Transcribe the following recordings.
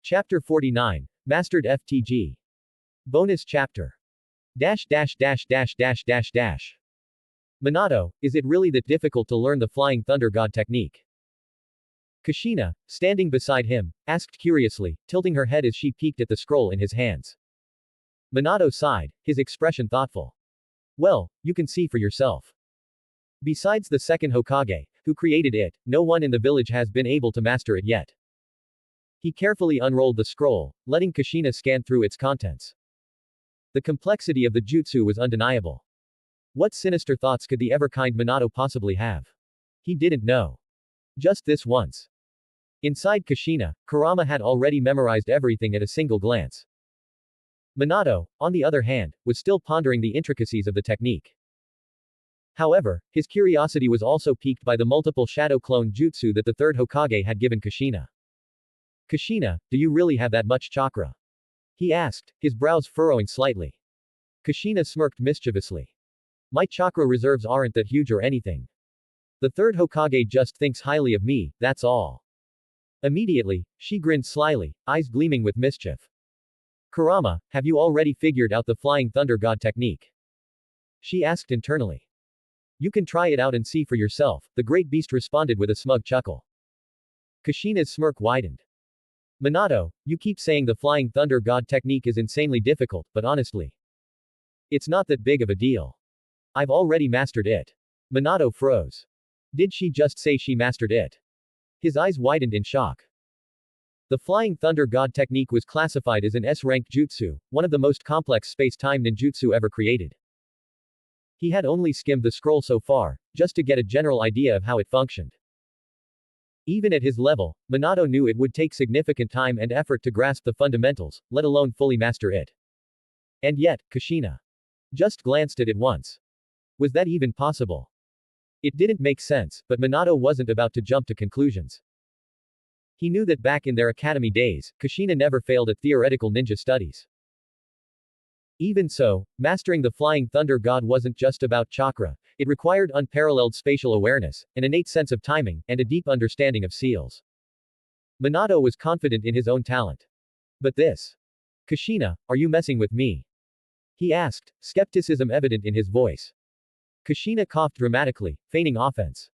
Chapter 49. Mastered FTG. Bonus chapter. Dash dash dash dash dash dash dash. Minato, is it really that difficult to learn the Flying Thunder God technique? Kushina, standing beside him, asked curiously, tilting her head as she peeked at the scroll in his hands. Minato sighed, his expression thoughtful. Well, you can see for yourself. Besides the second Hokage, who created it, no one in the village has been able to master it yet. He carefully unrolled the scroll, letting Kushina scan through its contents. The complexity of the jutsu was undeniable. What sinister thoughts could the ever-kind Minato possibly have? He didn't know. Just this once. Inside Kushina, Kurama had already memorized everything at a single glance. Minato, on the other hand, was still pondering the intricacies of the technique. However, his curiosity was also piqued by the multiple shadow clone jutsu that the third Hokage had given Kushina. Kushina, do you really have that much chakra? He asked, his brows furrowing slightly. Kushina smirked mischievously. My chakra reserves aren't that huge or anything. The third Hokage just thinks highly of me, that's all. Immediately, she grinned slyly, eyes gleaming with mischief. Kurama, have you already figured out the Flying Thunder God technique? She asked internally. You can try it out and see for yourself, the great beast responded with a smug chuckle. Kushina's smirk widened. Minato, you keep saying the Flying Thunder God technique is insanely difficult, but honestly, it's not that big of a deal. I've already mastered it. Minato froze. Did she just say she mastered it? His eyes widened in shock. The Flying Thunder God technique was classified as an S-rank jutsu, one of the most complex space-time ninjutsu ever created. He had only skimmed the scroll so far, just to get a general idea of how it functioned. Even at his level, Minato knew it would take significant time and effort to grasp the fundamentals, let alone fully master it. And yet, Kushina just glanced at it once. Was that even possible? It didn't make sense, but Minato wasn't about to jump to conclusions. He knew that back in their academy days, Kushina never failed at theoretical ninja studies. Even so, mastering the Flying Thunder God wasn't just about chakra, it required unparalleled spatial awareness, an innate sense of timing, and a deep understanding of seals. Minato was confident in his own talent. But this. Kushina, are you messing with me? He asked, skepticism evident in his voice. Kushina coughed dramatically, feigning offense.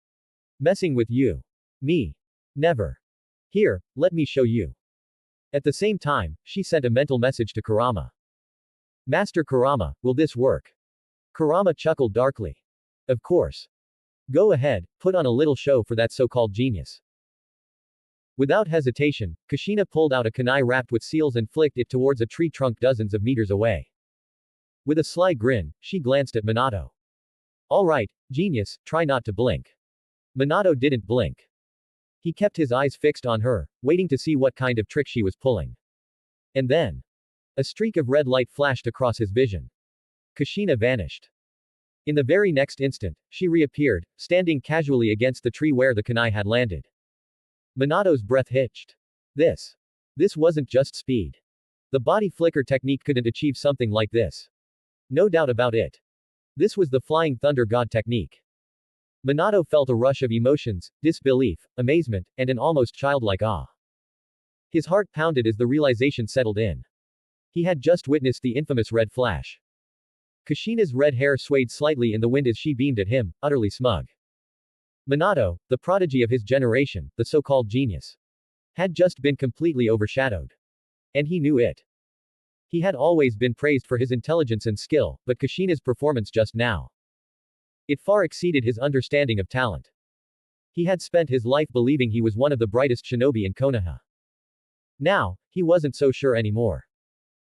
Messing with you? Me? Never. Here, let me show you. At the same time, she sent a mental message to Kurama. Master Kurama, will this work? Kurama chuckled darkly. Of course. Go ahead, put on a little show for that so-called genius. Without hesitation, Kushina pulled out a kunai wrapped with seals and flicked it towards a tree trunk dozens of meters away. With a sly grin, she glanced at Minato. Alright, genius, try not to blink. Minato didn't blink. He kept his eyes fixed on her, waiting to see what kind of trick she was pulling. And then, a streak of red light flashed across his vision. Kushina vanished. In the very next instant, she reappeared, standing casually against the tree where the kunai had landed. Minato's breath hitched. This wasn't just speed. The body flicker technique couldn't achieve something like this. No doubt about it. This was the Flying Thunder God technique. Minato felt a rush of emotions, disbelief, amazement, and an almost childlike awe. His heart pounded as the realization settled in. He had just witnessed the infamous red flash. Kushina's red hair swayed slightly in the wind as she beamed at him, utterly smug. Minato, the prodigy of his generation, the so-called genius, had just been completely overshadowed. And he knew it. He had always been praised for his intelligence and skill, but Kushina's performance just now, it far exceeded his understanding of talent. He had spent his life believing he was one of the brightest shinobi in Konoha. Now, he wasn't so sure anymore.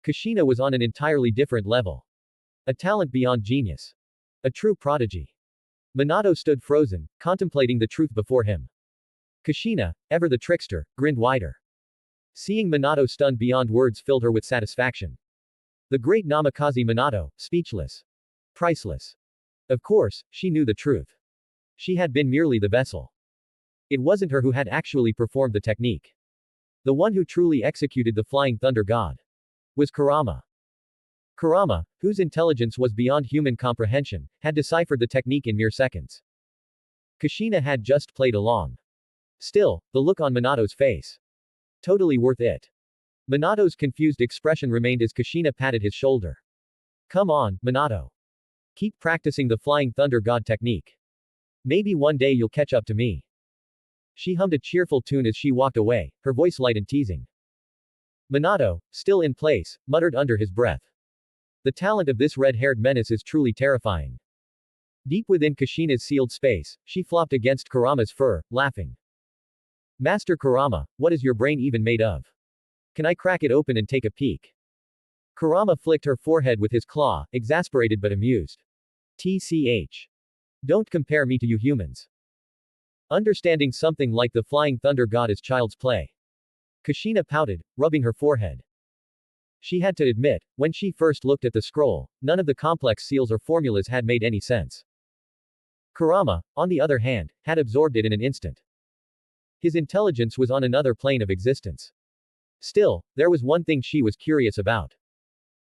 Kushina was on an entirely different level. A talent beyond genius. A true prodigy. Minato stood frozen, contemplating the truth before him. Kushina, ever the trickster, grinned wider. Seeing Minato stunned beyond words filled her with satisfaction. The great Namikaze Minato, speechless. Priceless. Of course, she knew the truth. She had been merely the vessel. It wasn't her who had actually performed the technique. The one who truly executed the Flying Thunder God was Kurama. Kurama, whose intelligence was beyond human comprehension, had deciphered the technique in mere seconds. Kushina had just played along. Still, the look on Minato's face. Totally worth it. Minato's confused expression remained as Kushina patted his shoulder. Come on, Minato. Keep practicing the Flying Thunder God technique. Maybe one day you'll catch up to me. She hummed a cheerful tune as she walked away, her voice light and teasing. Minato, still in place, muttered under his breath. The talent of this red-haired menace is truly terrifying. Deep within Kushina's sealed space, she flopped against Kurama's fur, laughing. Master Kurama, what is your brain even made of? Can I crack it open and take a peek? Kurama flicked her forehead with his claw, exasperated but amused. TCH. Don't compare me to you humans. Understanding something like the Flying Thunder God is child's play. Kushina pouted, rubbing her forehead. She had to admit, when she first looked at the scroll, none of the complex seals or formulas had made any sense. Kurama, on the other hand, had absorbed it in an instant. His intelligence was on another plane of existence. Still, there was one thing she was curious about.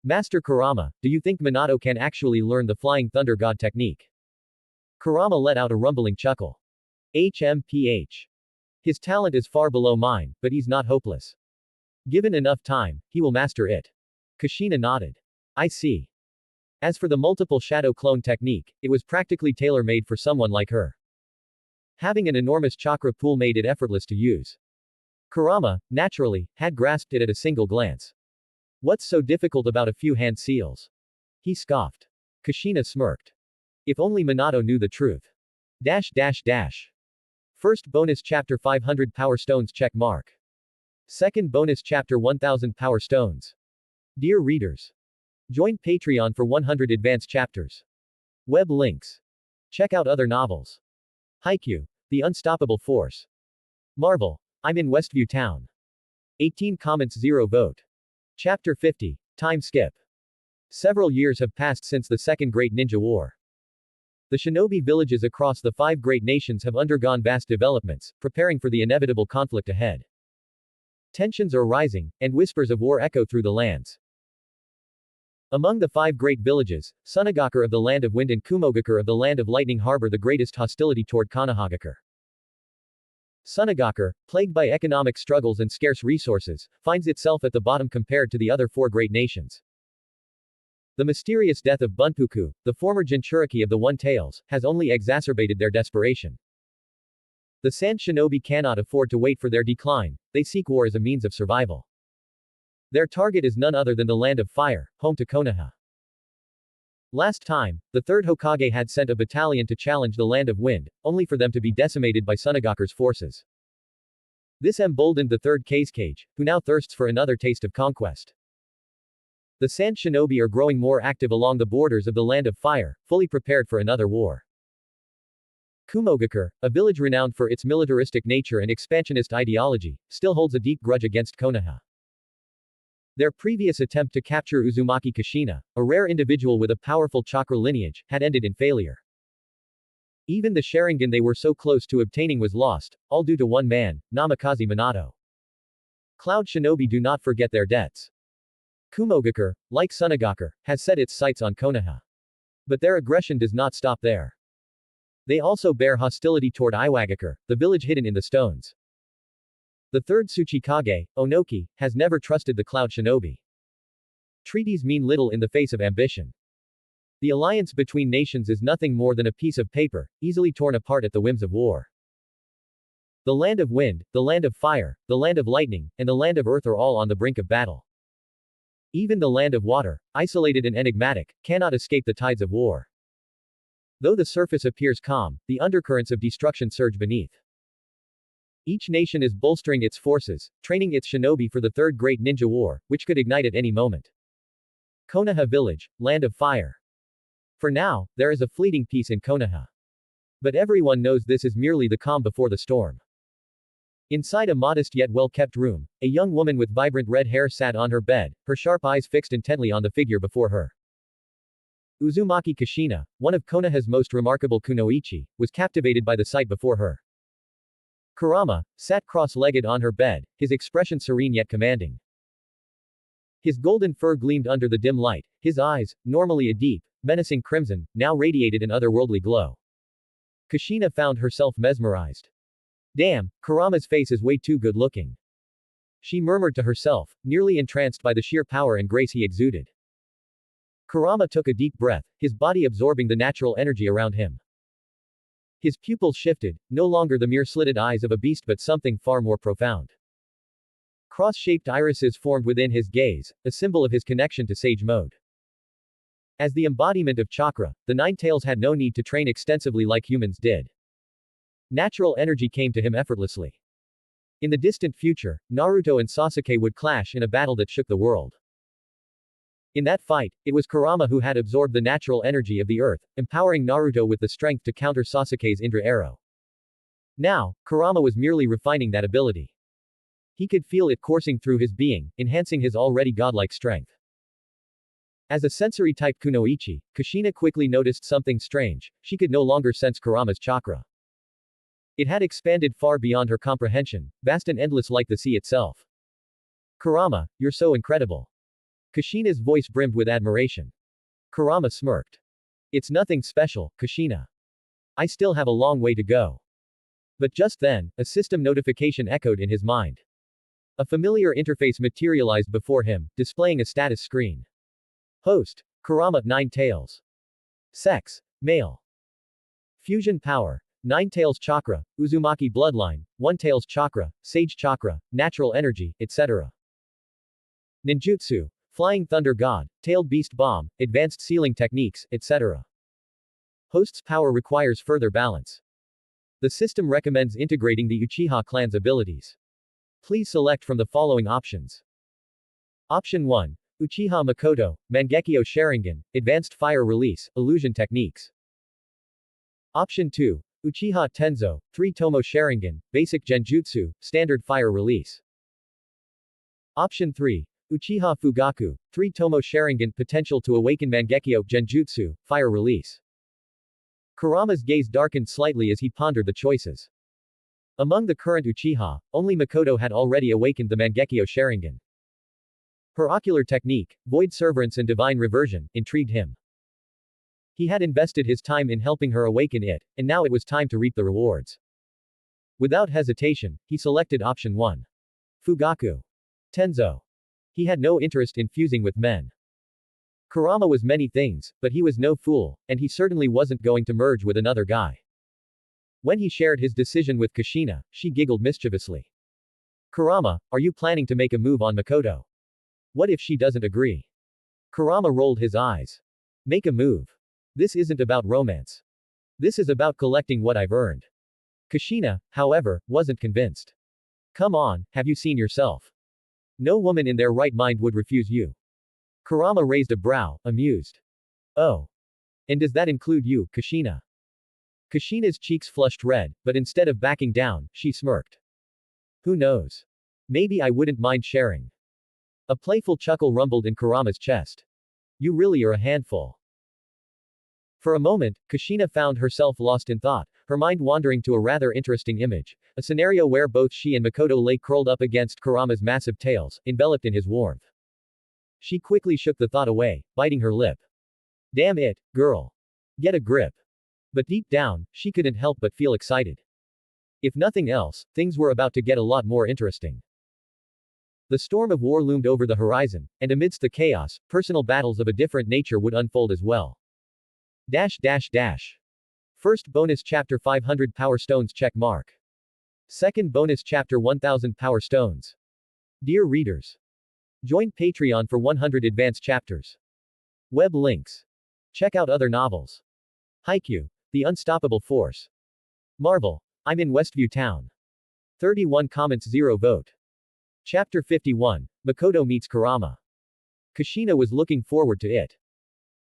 Master Kurama, do you think Minato can actually learn the Flying Thunder God technique? Kurama let out a rumbling chuckle. HMPH. His talent is far below mine, but he's not hopeless. Given enough time, he will master it. Kushina nodded. I see. As for the multiple shadow clone technique, it was practically tailor-made for someone like her. Having an enormous chakra pool made it effortless to use. Kurama, naturally, had grasped it at a single glance. What's so difficult about a few hand seals? He scoffed. Kushina smirked. If only Minato knew the truth. First bonus chapter 500 Power Stones check mark. Second bonus chapter 1000 Power Stones. Dear readers. Join Patreon for 100 advanced chapters. Web links. Check out other novels. Haikyuu, The Unstoppable Force. Marvel, I'm in Westview Town. 18 comments 0 vote. Chapter 50, Time Skip. Several years have passed since the Second Great Ninja War. The shinobi villages across the 5 great nations have undergone vast developments, preparing for the inevitable conflict ahead. Tensions are rising, and whispers of war echo through the lands. Among the 5 great villages, Sunagakure of the Land of Wind and Kumogakure of the Land of Lightning harbor the greatest hostility toward Konohagakure. Sunagakure, plagued by economic struggles and scarce resources, finds itself at the bottom compared to the other 4 great nations. The mysterious death of Bunpuku, the former Jinchuriki of the One-Tails, has only exacerbated their desperation. The Sand Shinobi cannot afford to wait for their decline, they seek war as a means of survival. Their target is none other than the Land of Fire, home to Konoha. Last time, the 3rd Hokage had sent a battalion to challenge the Land of Wind, only for them to be decimated by Sunagakure's forces. This emboldened the 3rd Kazekage, who now thirsts for another taste of conquest. The Sand Shinobi are growing more active along the borders of the Land of Fire, fully prepared for another war. Kumogakure, a village renowned for its militaristic nature and expansionist ideology, still holds a deep grudge against Konoha. Their previous attempt to capture Uzumaki Kushina, a rare individual with a powerful chakra lineage, had ended in failure. Even the Sharingan they were so close to obtaining was lost, all due to one man, Namikaze Minato. Cloud Shinobi do not forget their debts. Kumogakure, like Sunagakure, has set its sights on Konoha. But their aggression does not stop there. They also bear hostility toward Iwagakure, the village hidden in the stones. The 3rd Tsuchikage, Onoki, has never trusted the Cloud Shinobi. Treaties mean little in the face of ambition. The alliance between nations is nothing more than a piece of paper, easily torn apart at the whims of war. The Land of Wind, the Land of Fire, the Land of Lightning, and the Land of Earth are all on the brink of battle. Even the Land of Water, isolated and enigmatic, cannot escape the tides of war. Though the surface appears calm, the undercurrents of destruction surge beneath. Each nation is bolstering its forces, training its shinobi for the 3rd Great Ninja War, which could ignite at any moment. Konoha Village, Land of Fire. For now, there is a fleeting peace in Konoha. But everyone knows this is merely the calm before the storm. Inside a modest yet well-kept room, a young woman with vibrant red hair sat on her bed, her sharp eyes fixed intently on the figure before her. Uzumaki Kushina, one of Konoha's most remarkable kunoichi, was captivated by the sight before her. Kurama sat cross-legged on her bed, his expression serene yet commanding. His golden fur gleamed under the dim light, his eyes, normally a deep, menacing crimson, now radiated an otherworldly glow. Kushina found herself mesmerized. Damn, Kurama's face is way too good looking. she murmured to herself, nearly entranced by the sheer power and grace he exuded. Kurama took a deep breath, his body absorbing the natural energy around him. His pupils shifted, no longer the mere slitted eyes of a beast but something far more profound. Cross-shaped irises formed within his gaze, a symbol of his connection to sage mode. As the embodiment of chakra, the Nine Tails had no need to train extensively like humans did. Natural energy came to him effortlessly. In the distant future, Naruto and Sasuke would clash in a battle that shook the world. In that fight, it was Kurama who had absorbed the natural energy of the earth, empowering Naruto with the strength to counter Sasuke's Indra arrow. Now, Kurama was merely refining that ability. He could feel it coursing through his being, enhancing his already godlike strength. As a sensory-type kunoichi, Kushina quickly noticed something strange. She could no longer sense Kurama's chakra. It had expanded far beyond her comprehension, vast and endless like the sea itself. Kurama, you're so incredible. Kushina's voice brimmed with admiration. Kurama smirked. It's nothing special, Kushina. I still have a long way to go. But just then, a system notification echoed in his mind. A familiar interface materialized before him, displaying a status screen. Host, Kurama, 9 Tails. Sex, male. Fusion power, 9 Tails chakra, Uzumaki bloodline, 1 Tails chakra, Sage chakra, natural energy, etc. Ninjutsu, Flying Thunder God, Tailed Beast Bomb, Advanced Sealing Techniques, etc. Host's power requires further balance. The system recommends integrating the Uchiha clan's abilities. Please select from the following options. Option 1. Uchiha Mikoto, Mangekyo Sharingan, Advanced Fire Release, Illusion Techniques. Option 2. Uchiha Tenzo, 3 Tomo Sharingan, Basic Genjutsu, Standard Fire Release. Option 3. Uchiha Fugaku, 3 Tomo Sharingan, Potential to Awaken Mangekyo Genjutsu, Fire Release. Kurama's gaze darkened slightly as he pondered the choices. Among the current Uchiha, only Mikoto had already awakened the Mangekyo Sharingan. Her ocular technique, Void Serverance and Divine Reversion, intrigued him. He had invested his time in helping her awaken it, and now it was time to reap the rewards. Without hesitation, he selected option 1. Fugaku. Tenzo. He had no interest in fusing with men. Kurama was many things, but he was no fool, and he certainly wasn't going to merge with another guy. When he shared his decision with Kushina, she giggled mischievously. Kurama, are you planning to make a move on Mikoto? What if she doesn't agree? Kurama rolled his eyes. Make a move. This isn't about romance. This is about collecting what I've earned. Kushina, however, wasn't convinced. Come on, have you seen yourself? No woman in their right mind would refuse you. Kurama raised a brow, amused. Oh. And does that include you, Kushina? Kushina's cheeks flushed red, but instead of backing down, she smirked. Who knows? Maybe I wouldn't mind sharing. A playful chuckle rumbled in Kurama's chest. You really are a handful. For a moment, Kushina found herself lost in thought, her mind wandering to a rather interesting image, a scenario where both she and Mikoto lay curled up against Kurama's massive tails, enveloped in his warmth. She quickly shook the thought away, biting her lip. Damn it, girl. Get a grip. But deep down, she couldn't help but feel excited. If nothing else, things were about to get a lot more interesting. The storm of war loomed over the horizon, and amidst the chaos, personal battles of a different nature would unfold as well. First bonus chapter 500 Power Stones check mark. Second bonus chapter 1000 Power Stones. Dear readers, join Patreon for 100 advanced chapters. Web links. Check out other novels. Haikyuu, The Unstoppable Force. Marvel, I'm in Westview Town. 31 comments 0 vote. Chapter 51, Mikoto meets Kurama. Kushina was looking forward to it.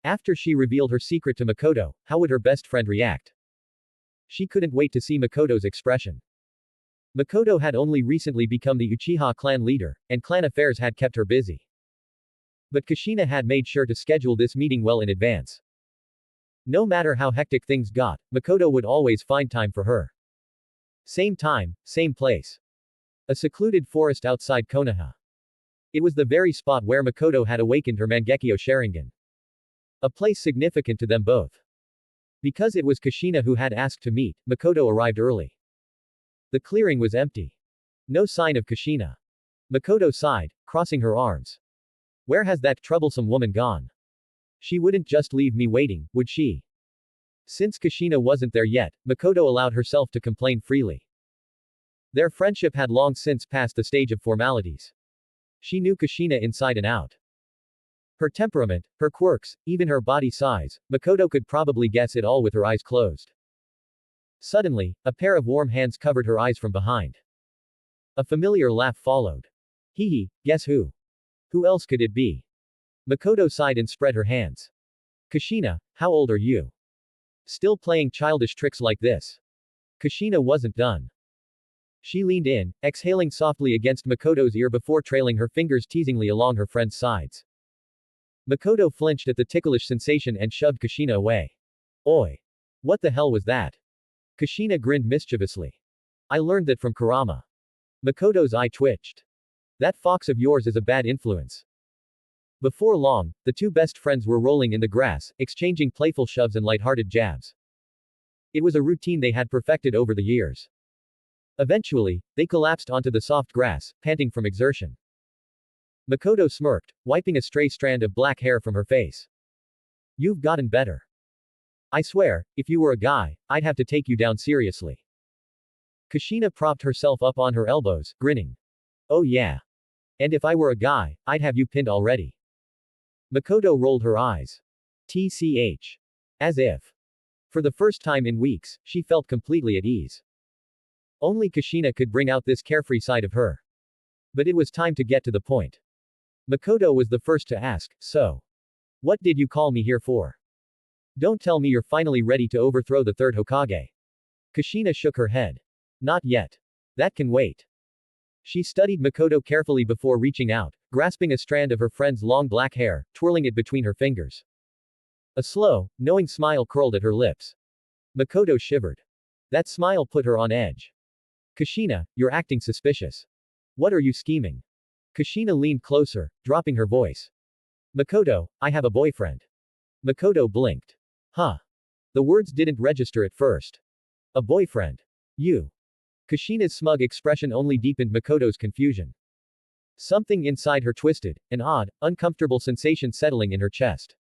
After she revealed her secret to Mikoto, how would her best friend react? She couldn't wait to see Mikoto's expression. Mikoto had only recently become the Uchiha clan leader, and clan affairs had kept her busy. But Kushina had made sure to schedule this meeting well in advance. No matter how hectic things got, Mikoto would always find time for her. Same time, same place. A secluded forest outside Konoha. It was the very spot where Mikoto had awakened her Mangekyo Sharingan. A place significant to them both. Because it was Kushina who had asked to meet, Mikoto arrived early. The clearing was empty. No sign of Kushina. Makoto sighed, crossing her arms. Where has that troublesome woman gone? She wouldn't just leave me waiting, would she? Since Kushina wasn't there yet, Makoto allowed herself to complain freely. Their friendship had long since passed the stage of formalities. She knew Kushina inside and out. Her temperament, her quirks, even her body size, Makoto could probably guess it all with her eyes closed. Suddenly, a pair of warm hands covered her eyes from behind. A familiar laugh followed. Hee hee, guess who? Who else could it be? Makoto sighed and spread her hands. Kushina, how old are you? Still playing childish tricks like this? Kushina wasn't done. She leaned in, exhaling softly against Makoto's ear before trailing her fingers teasingly along her friend's sides. Makoto flinched at the ticklish sensation and shoved Kushina away. Oi! What the hell was that? Kushina grinned mischievously. I learned that from Kurama. Makoto's eye twitched. That fox of yours is a bad influence. Before long, the two best friends were rolling in the grass, exchanging playful shoves and light-hearted jabs. It was a routine they had perfected over the years. Eventually, they collapsed onto the soft grass, panting from exertion. Makoto smirked, wiping a stray strand of black hair from her face. You've gotten better. I swear, if you were a guy, I'd have to take you down seriously. Kushina propped herself up on her elbows, grinning. Oh yeah. And if I were a guy, I'd have you pinned already. Makoto rolled her eyes. TCH. As if. For the first time in weeks, she felt completely at ease. Only Kushina could bring out this carefree side of her. But it was time to get to the point. Makoto was the first to ask, so. What did you call me here for? Don't tell me you're finally ready to overthrow the third Hokage. Kushina shook her head. Not yet. That can wait. She studied Makoto carefully before reaching out, grasping a strand of her friend's long black hair, twirling it between her fingers. A slow, knowing smile curled at her lips. Makoto shivered. That smile put her on edge. Kushina, you're acting suspicious. What are you scheming? Kushina leaned closer, dropping her voice. Makoto, I have a boyfriend. Makoto blinked. Huh. The words didn't register at first. A boyfriend. You. Kushina's smug expression only deepened Makoto's confusion. Something inside her twisted, an odd, uncomfortable sensation settling in her chest.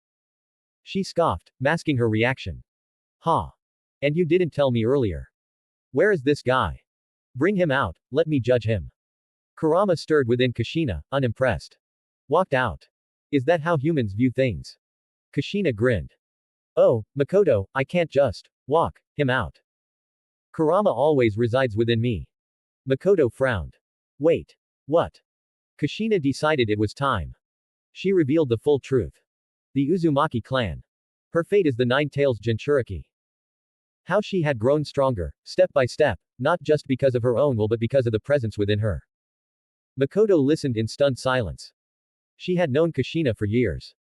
She scoffed, masking her reaction. Ha. And you didn't tell me earlier. Where is this guy? Bring him out, let me judge him. Kurama stirred within Kushina, unimpressed. Walked out. Is that how humans view things? Kushina grinned. Oh, Makoto, I can't just walk him out. Kurama always resides within me. Makoto frowned. Wait. What? Kushina decided it was time. She revealed the full truth. The Uzumaki clan. Her fate is the Nine-Tails Jinchuriki. How she had grown stronger, step by step, not just because of her own will but because of the presence within her. Makoto listened in stunned silence. She had known Kushina for years.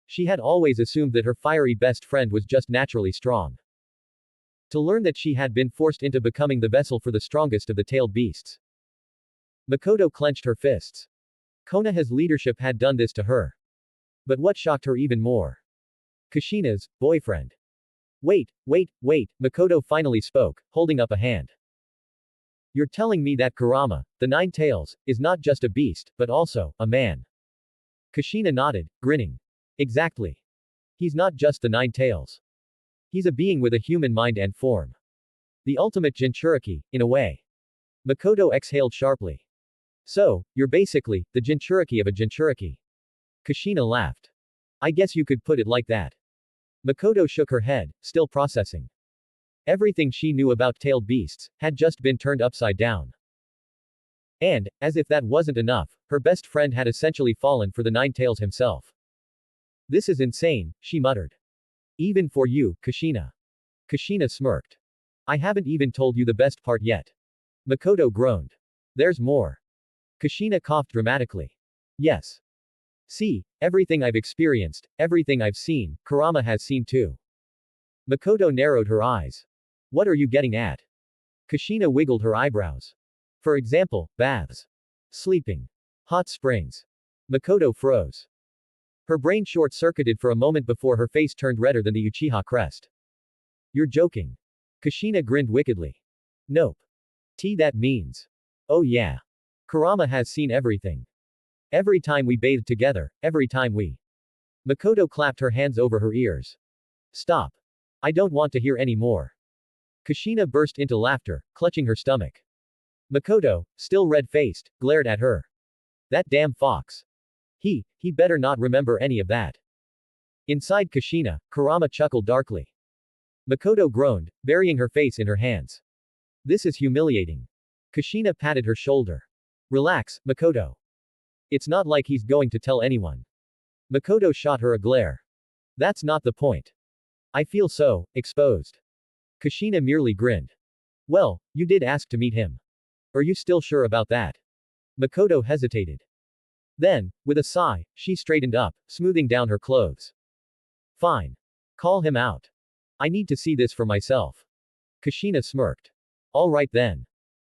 She had always assumed that her fiery best friend was just naturally strong. To learn that she had been forced into becoming the vessel for the strongest of the tailed beasts. Makoto clenched her fists. Konoha's leadership had done this to her. But what shocked her even more? Kushina's boyfriend. Wait, Makoto finally spoke, holding up a hand. You're telling me that Kurama, the Nine-Tails, is not just a beast, but also, a man. Kushina nodded, grinning. Exactly. He's not just the Nine-Tails. He's a being with a human mind and form. The ultimate Jinchuriki, in a way. Makoto exhaled sharply. So, you're basically, the Jinchuriki of a Jinchuriki. Kushina laughed. I guess you could put it like that. Makoto shook her head, still processing. Everything she knew about tailed beasts had just been turned upside down. And, as if that wasn't enough, her best friend had essentially fallen for the Nine-Tails himself. This is insane, she muttered. Even for you, Kushina. Kushina smirked. I haven't even told you the best part yet. Makoto groaned. There's more. Kushina coughed dramatically. Yes. See, everything I've experienced, everything I've seen, Kurama has seen too. Makoto narrowed her eyes. What are you getting at? Kushina wiggled her eyebrows. For example, baths. Sleeping. Hot springs. Makoto froze. Her brain short-circuited for a moment before her face turned redder than the Uchiha crest. You're joking. Kushina grinned wickedly. Nope. That means. Oh yeah. Kurama has seen everything. Every time we bathed together, every time we. Mikoto clapped her hands over her ears. Stop. I don't want to hear any more. Kushina burst into laughter, clutching her stomach. Mikoto, still red-faced, glared at her. That damn fox. He better not remember any of that. Inside Kushina, Kurama chuckled darkly. Mikoto groaned, burying her face in her hands. This is humiliating. Kushina patted her shoulder. Relax, Mikoto. It's not like he's going to tell anyone. Mikoto shot her a glare. That's not the point. I feel so, exposed. Kushina merely grinned. Well, you did ask to meet him. Are you still sure about that? Mikoto hesitated. Then, with a sigh, she straightened up, smoothing down her clothes. Fine. Call him out. I need to see this for myself. Kushina smirked. All right then.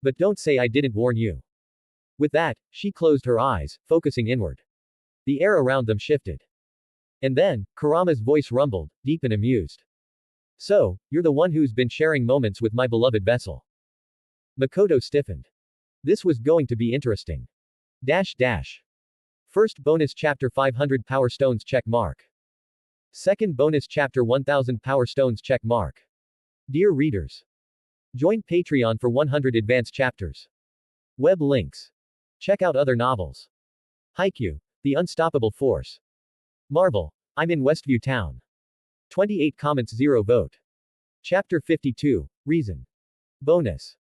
But don't say I didn't warn you. With that, she closed her eyes, focusing inward. The air around them shifted. And then, Kurama's voice rumbled, deep and amused. So, you're the one who's been sharing moments with my beloved vessel. Mikoto stiffened. This was going to be interesting. First bonus chapter 500 Power Stones check mark. Second bonus chapter 1000 Power Stones check mark. Dear readers. Join Patreon for 100 advanced chapters. Web links. Check out other novels. Haikyuu, The Unstoppable Force. Marvel, I'm in Westview Town. 28 comments 0 vote. Chapter 52, Reason. Bonus.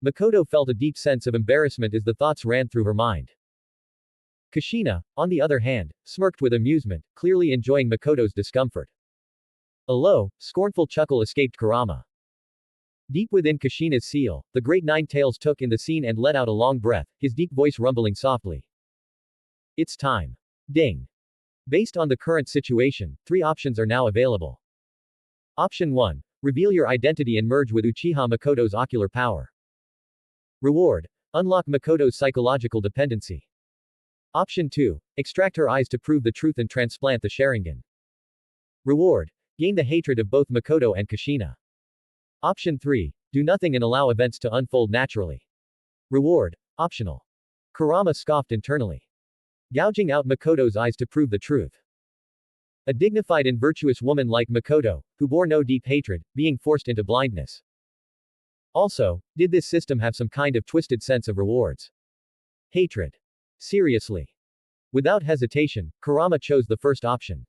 Mikoto felt a deep sense of embarrassment as the thoughts ran through her mind. Kushina, on the other hand, smirked with amusement, clearly enjoying Mikoto's discomfort. A low, scornful chuckle escaped Kurama. Deep within Kushina's seal, the great Nine Tails took in the scene and let out a long breath, his deep voice rumbling softly. It's time. Ding. Based on the current situation, 3 options are now available. Option 1. Reveal your identity and merge with Uchiha Mikoto's ocular power. Reward. Unlock Mikoto's psychological dependency. Option 2. Extract her eyes to prove the truth and transplant the Sharingan. Reward. Gain the hatred of both Mikoto and Kushina. Option 3. Do nothing and allow events to unfold naturally. Reward. Optional. Kurama scoffed internally. Gouging out Mikoto's eyes to prove the truth. A dignified and virtuous woman like Mikoto, who bore no deep hatred, being forced into blindness. Also, did this system have some kind of twisted sense of rewards? Hatred. Seriously. Without hesitation, Kurama chose the first option.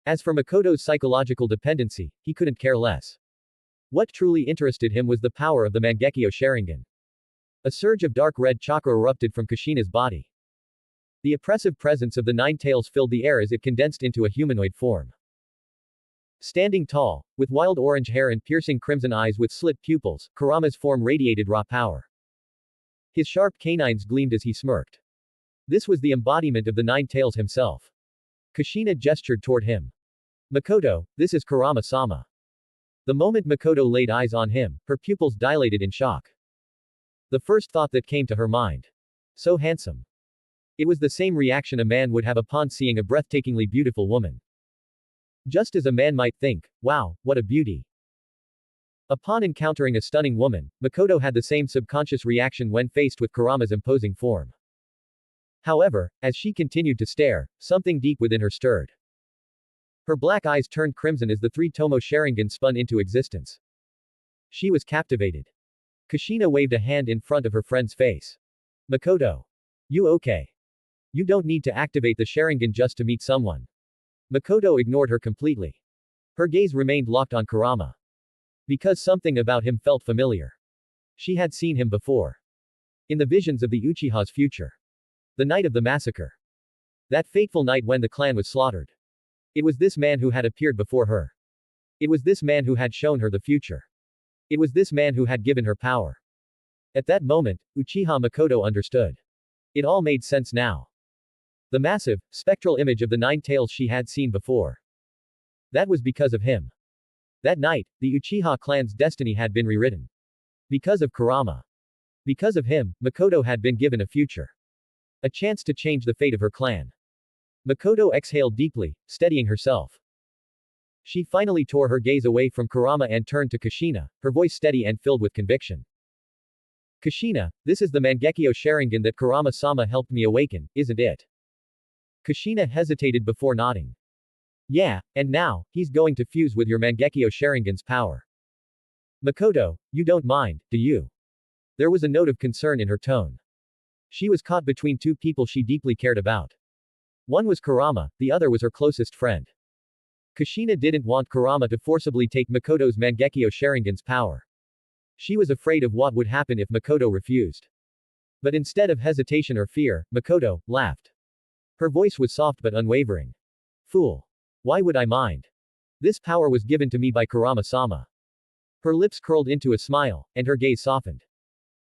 As for Mikoto's psychological dependency, he couldn't care less. What truly interested him was the power of the Mangekyo Sharingan. A surge of dark red chakra erupted from Kushina's body. The oppressive presence of the Nine Tails filled the air as it condensed into a humanoid form. Standing tall, with wild orange hair and piercing crimson eyes with slit pupils, Kurama's form radiated raw power. His sharp canines gleamed as he smirked. This was the embodiment of the Nine Tails himself. Kushina gestured toward him. Mikoto, this is Kurama-sama. The moment Mikoto laid eyes on him, her pupils dilated in shock. The first thought that came to her mind. So handsome. It was the same reaction a man would have upon seeing a breathtakingly beautiful woman. Just as a man might think, wow, what a beauty. Upon encountering a stunning woman, Mikoto had the same subconscious reaction when faced with Kurama's imposing form. However, as she continued to stare, something deep within her stirred. Her black eyes turned crimson as the 3-tomo Sharingan spun into existence. She was captivated. Kushina waved a hand in front of her friend's face. Mikoto. You okay? You don't need to activate the Sharingan just to meet someone. Mikoto ignored her completely. Her gaze remained locked on Kurama. Because something about him felt familiar. She had seen him before. In the visions of the Uchiha's future. The night of the massacre. That fateful night when the clan was slaughtered. It was this man who had appeared before her. It was this man who had shown her the future. It was this man who had given her power. At that moment, Uchiha Mikoto understood. It all made sense now. The massive, spectral image of the Nine Tails she had seen before. That was because of him. That night, the Uchiha clan's destiny had been rewritten. Because of Kurama. Because of him, Mikoto had been given a future. A chance to change the fate of her clan. Mikoto exhaled deeply, steadying herself. She finally tore her gaze away from Kurama and turned to Kushina, her voice steady and filled with conviction. Kushina, this is the Mangekyo Sharingan that Kurama-sama helped me awaken, isn't it? Kushina hesitated before nodding. Yeah, and now, he's going to fuse with your Mangekyo Sharingan's power. Mikoto, you don't mind, do you? There was a note of concern in her tone. She was caught between two people she deeply cared about. One was Kurama, the other was her closest friend. Kushina didn't want Kurama to forcibly take Mikoto's Mangekyo Sharingan's power. She was afraid of what would happen if Mikoto refused. But instead of hesitation or fear, Mikoto laughed. Her voice was soft but unwavering. Fool. Why would I mind? This power was given to me by Kurama-sama. Her lips curled into a smile, and her gaze softened.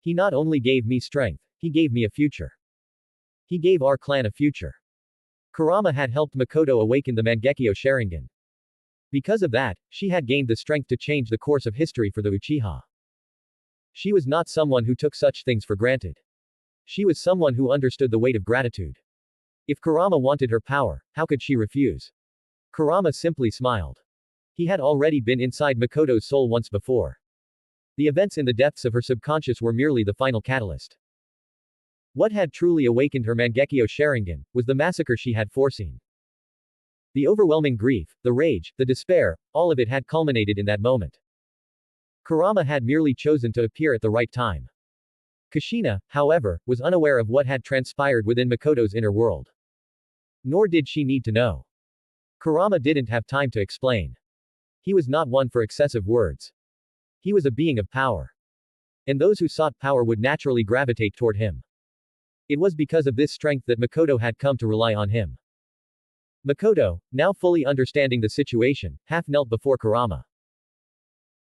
He not only gave me strength, he gave me a future. He gave our clan a future. Kurama had helped Mikoto awaken the Mangekyo Sharingan. Because of that, she had gained the strength to change the course of history for the Uchiha. She was not someone who took such things for granted. She was someone who understood the weight of gratitude. If Kurama wanted her power, how could she refuse? Kurama simply smiled. He had already been inside Mikoto's soul once before. The events in the depths of her subconscious were merely the final catalyst. What had truly awakened her Mangekyo Sharingan was the massacre she had foreseen. The overwhelming grief, the rage, the despair, all of it had culminated in that moment. Kurama had merely chosen to appear at the right time. Kushina, however, was unaware of what had transpired within Mikoto's inner world. Nor did she need to know. Kurama didn't have time to explain. He was not one for excessive words. He was a being of power. And those who sought power would naturally gravitate toward him. It was because of this strength that Mikoto had come to rely on him. Mikoto, now fully understanding the situation, half knelt before Kurama.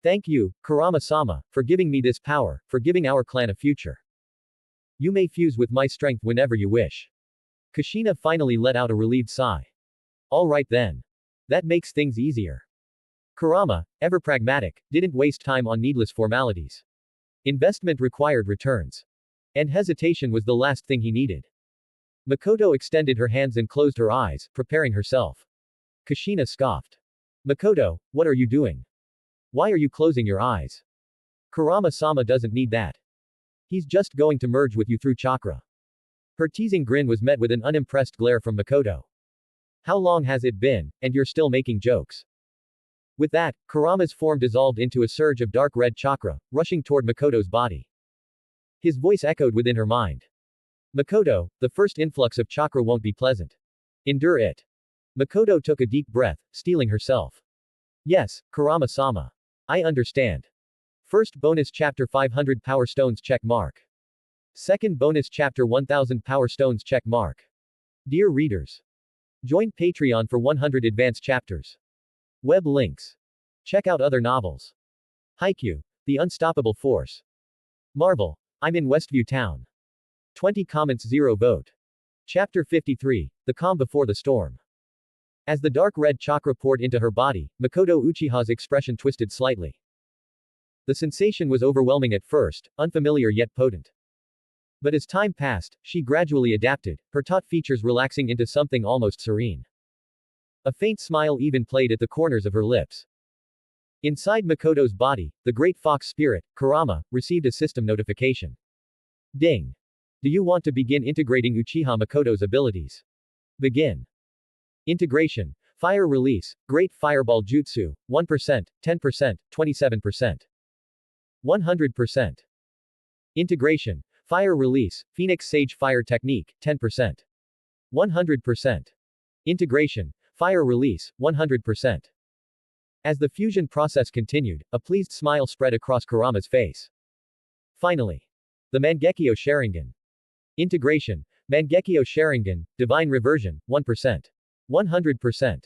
Thank you, Kurama-sama, for giving me this power, for giving our clan a future. You may fuse with my strength whenever you wish. Kushina finally let out a relieved sigh. All right then. That makes things easier. Kurama, ever pragmatic, didn't waste time on needless formalities. Investment required returns. And hesitation was the last thing he needed. Mikoto extended her hands and closed her eyes, preparing herself. Kushina scoffed. Mikoto, what are you doing? Why are you closing your eyes? Kurama-sama doesn't need that. He's just going to merge with you through chakra. Her teasing grin was met with an unimpressed glare from Mikoto. How long has it been, and you're still making jokes? With that, Kurama's form dissolved into a surge of dark red chakra, rushing toward Mikoto's body. His voice echoed within her mind. Mikoto, the first influx of chakra won't be pleasant. Endure it. Mikoto took a deep breath, steeling herself. Yes, Kurama-sama. I understand. First bonus chapter 500 Power Stones check mark. Second bonus chapter 1000 Power Stones check mark. Dear readers, join Patreon for 100 advanced chapters. Web links. Check out other novels. Haikyuu, The Unstoppable Force. Marvel, I'm in Westview Town. 20 comments 0 vote. Chapter 53, The Calm Before the Storm. As the dark red chakra poured into her body, Mikoto Uchiha's expression twisted slightly. The sensation was overwhelming at first, unfamiliar yet potent. But as time passed, she gradually adapted, her taut features relaxing into something almost serene. A faint smile even played at the corners of her lips. Inside Mikoto's body, the great fox spirit, Kurama, received a system notification. Ding. Do you want to begin integrating Uchiha Mikoto's abilities? Begin. Integration. Fire release, Great Fireball Jutsu, 1%, 10%, 27%. 100%. Integration. Fire release, Phoenix Sage Fire Technique, 10%. 100%. Integration. Fire release, 100%. As the fusion process continued, a pleased smile spread across Kurama's face. Finally. The Mangekyo Sharingan. Integration. Mangekyo Sharingan, Divine Reversion, 1%. 100%.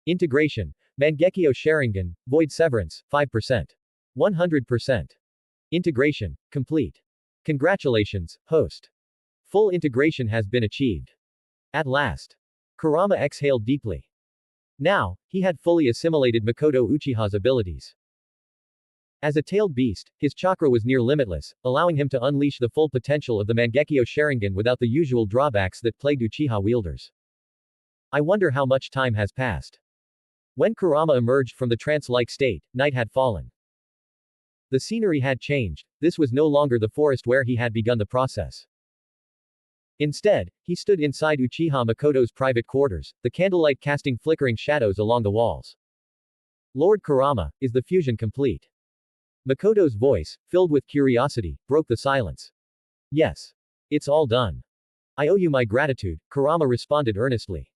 Integration. Mangekyo Sharingan, Void Severance, 5%. 100%. Integration, complete. Congratulations, host. Full integration has been achieved. At last. Kurama exhaled deeply. Now, he had fully assimilated Mikoto Uchiha's abilities. As a tailed beast, his chakra was near limitless, allowing him to unleash the full potential of the Mangekyo Sharingan without the usual drawbacks that plagued Uchiha wielders. I wonder how much time has passed. When Kurama emerged from the trance-like state, night had fallen. The scenery had changed. This was no longer the forest where he had begun the process. Instead, he stood inside Uchiha Mikoto's private quarters, the candlelight casting flickering shadows along the walls. Lord Kurama, is the fusion complete? Mikoto's voice, filled with curiosity, broke the silence. Yes. It's all done. I owe you my gratitude, Kurama responded earnestly.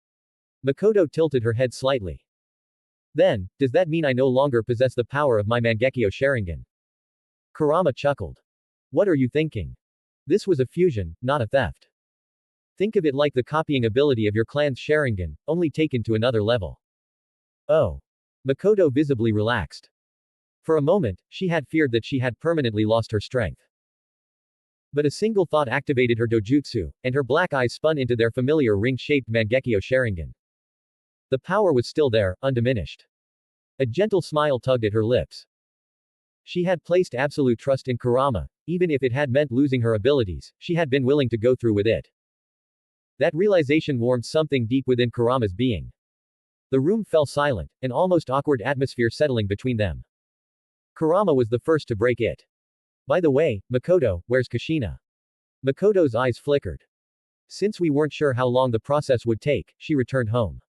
Mikoto tilted her head slightly. Then, does that mean I no longer possess the power of my Mangekyo Sharingan? Kurama chuckled. What are you thinking? This was a fusion, not a theft. Think of it like the copying ability of your clan's Sharingan, only taken to another level. Oh. Mikoto visibly relaxed. For a moment, she had feared that she had permanently lost her strength. But a single thought activated her dojutsu, and her black eyes spun into their familiar ring-shaped Mangekyo Sharingan. The power was still there, undiminished. A gentle smile tugged at her lips. She had placed absolute trust in Kurama, even if it had meant losing her abilities, she had been willing to go through with it. That realization warmed something deep within Kurama's being. The room fell silent, an almost awkward atmosphere settling between them. Kurama was the first to break it. By the way, Mikoto, where's Kushina? Mikoto's eyes flickered. Since we weren't sure how long the process would take, she returned home.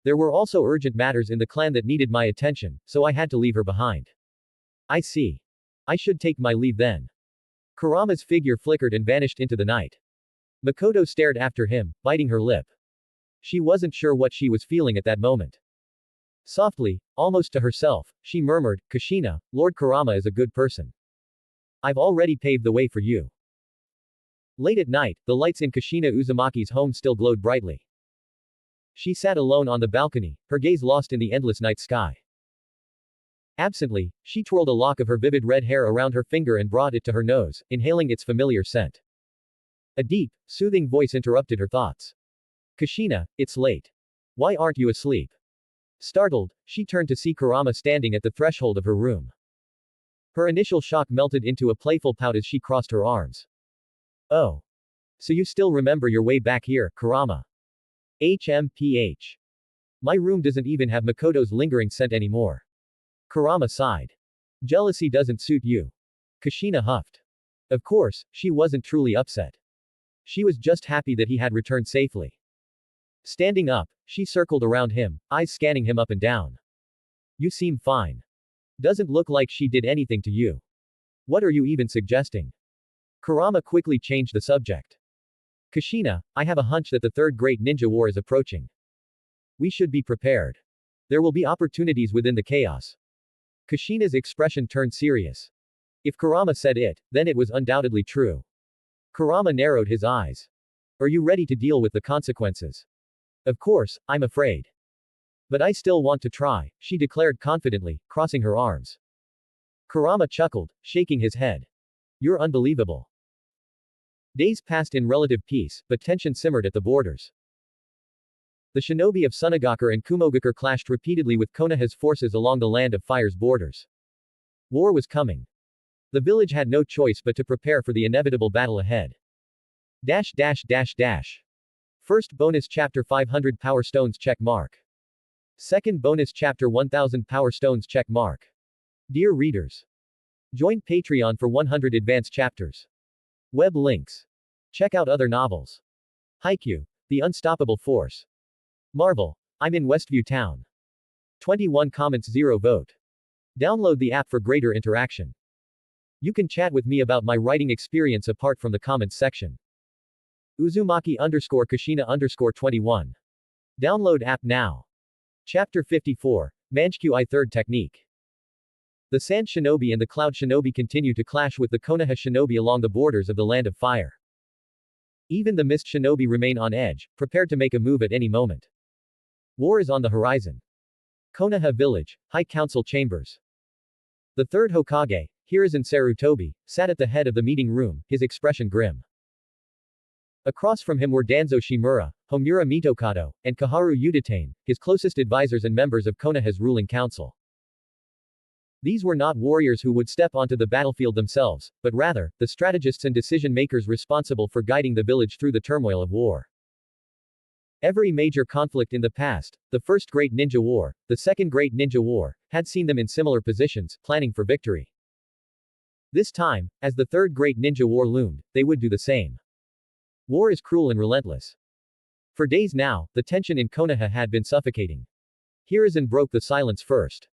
There were also urgent matters in the clan that needed my attention, so I had to leave her behind. I see. I should take my leave then. Kurama's figure flickered and vanished into the night. Mikoto stared after him, biting her lip. She wasn't sure what she was feeling at that moment. Softly, almost to herself, she murmured, Kushina, Lord Kurama is a good person. I've already paved the way for you. Late at night, the lights in Kushina Uzumaki's home still glowed brightly. She sat alone on the balcony, her gaze lost in the endless night sky. Absently, she twirled a lock of her vivid red hair around her finger and brought it to her nose, inhaling its familiar scent. A deep, soothing voice interrupted her thoughts. Kushina, it's late. Why aren't you asleep? Startled, she turned to see Kurama standing at the threshold of her room. Her initial shock melted into a playful pout as she crossed her arms. Oh. So you still remember your way back here, Kurama. HMPH. My room doesn't even have Mikoto's lingering scent anymore. Kurama sighed. Jealousy doesn't suit you. Kushina huffed. Of course, she wasn't truly upset. She was just happy that he had returned safely. Standing up, she circled around him, eyes scanning him up and down. You seem fine. Doesn't look like she did anything to you. What are you even suggesting? Kurama quickly changed the subject. Kushina, I have a hunch that the Third Great Ninja War is approaching. We should be prepared. There will be opportunities within the chaos. Kushina's expression turned serious. If Kurama said it, then it was undoubtedly true. Kurama narrowed his eyes. Are you ready to deal with the consequences? Of course, I'm afraid. But I still want to try, she declared confidently, crossing her arms. Kurama chuckled, shaking his head. You're unbelievable. Days passed in relative peace, but tension simmered at the borders. The shinobi of Sunagakure and Kumogakure clashed repeatedly with Konoha's forces along the Land of Fire's borders. War was coming. The village had no choice but to prepare for the inevitable battle ahead. First bonus chapter 500 Power Stones check mark. Second bonus chapter 1000 Power Stones check mark. Dear readers, join Patreon for 100 advanced chapters. Web links. Check out other novels. Haikyuu, The Unstoppable Force. Marvel, I'm in Westview Town. 21 comments 0 vote. Download the app for greater interaction. You can chat with me about my writing experience apart from the comments section. Uzumaki_Kushina_21. Download app now. Chapter 54, Manchikyu I Third Technique. The Sand Shinobi and the Cloud Shinobi continue to clash with the Konoha Shinobi along the borders of the Land of Fire. Even the Mist Shinobi remain on edge, prepared to make a move at any moment. War is on the horizon. Konoha Village, High Council Chambers. The third Hokage, Hiruzen Sarutobi, sat at the head of the meeting room, his expression grim. Across from him were Danzo Shimura, Homura Mitokado, and Kaharu Udatane, his closest advisors and members of Konoha's ruling council. These were not warriors who would step onto the battlefield themselves, but rather, the strategists and decision-makers responsible for guiding the village through the turmoil of war. Every major conflict in the past, the First Great Ninja War, the Second Great Ninja War, had seen them in similar positions, planning for victory. This time, as the third great ninja war loomed, they would do the same. War is cruel and relentless. For days now, the tension in Konoha had been suffocating. Hiruzen broke the silence first.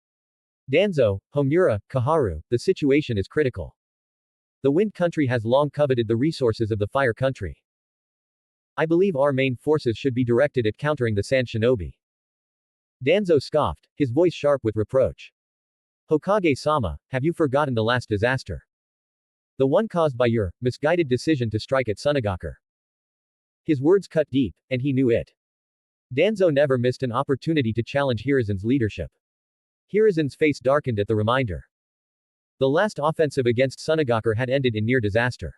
Danzo, Homura, Kaharu, the situation is critical. The Wind Country has long coveted the resources of the Fire Country. I believe our main forces should be directed at countering the Sand Shinobi. Danzo scoffed, his voice sharp with reproach. Hokage-sama, have you forgotten the last disaster? The one caused by your misguided decision to strike at Sunagakur. His words cut deep, and he knew it. Danzo never missed an opportunity to challenge Hiruzen's leadership. Hiruzen's face darkened at the reminder. The last offensive against Sunagakur had ended in near disaster.